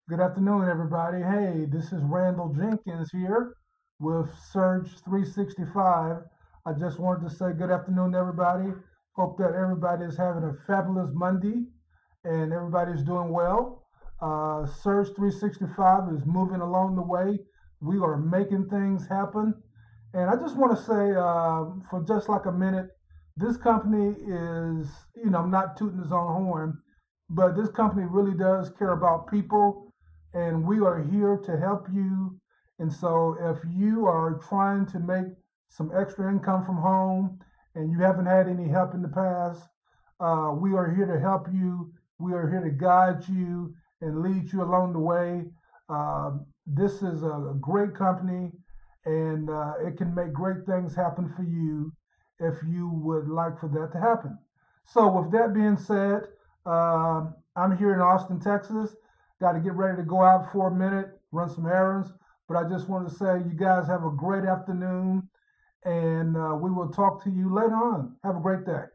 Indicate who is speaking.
Speaker 1: Good afternoon, everybody. Hey, this is Randall Jenkins here with Surge 365. I just wanted to say good afternoon, everybody. Hope that everybody is having a fabulous Monday and everybody's doing well. Surge 365 is moving along the way. We are making things happen. And I just want to say, for just like a minute, this company is, I'm not tooting his own horn, but this company really does care about people, and we are here to help you. And so, if you are trying to make some extra income from home and you haven't had any help in the past, we are here to help you. We are here to guide you and lead you along the way. This is a great company, and it can make great things happen for you if you would like for that to happen. So, with that being said, I'm here in Austin, Texas. Got to get ready to go out for a minute, run some errands. But I just want to say, you guys have a great afternoon, and we will talk to you later on. Have a great day.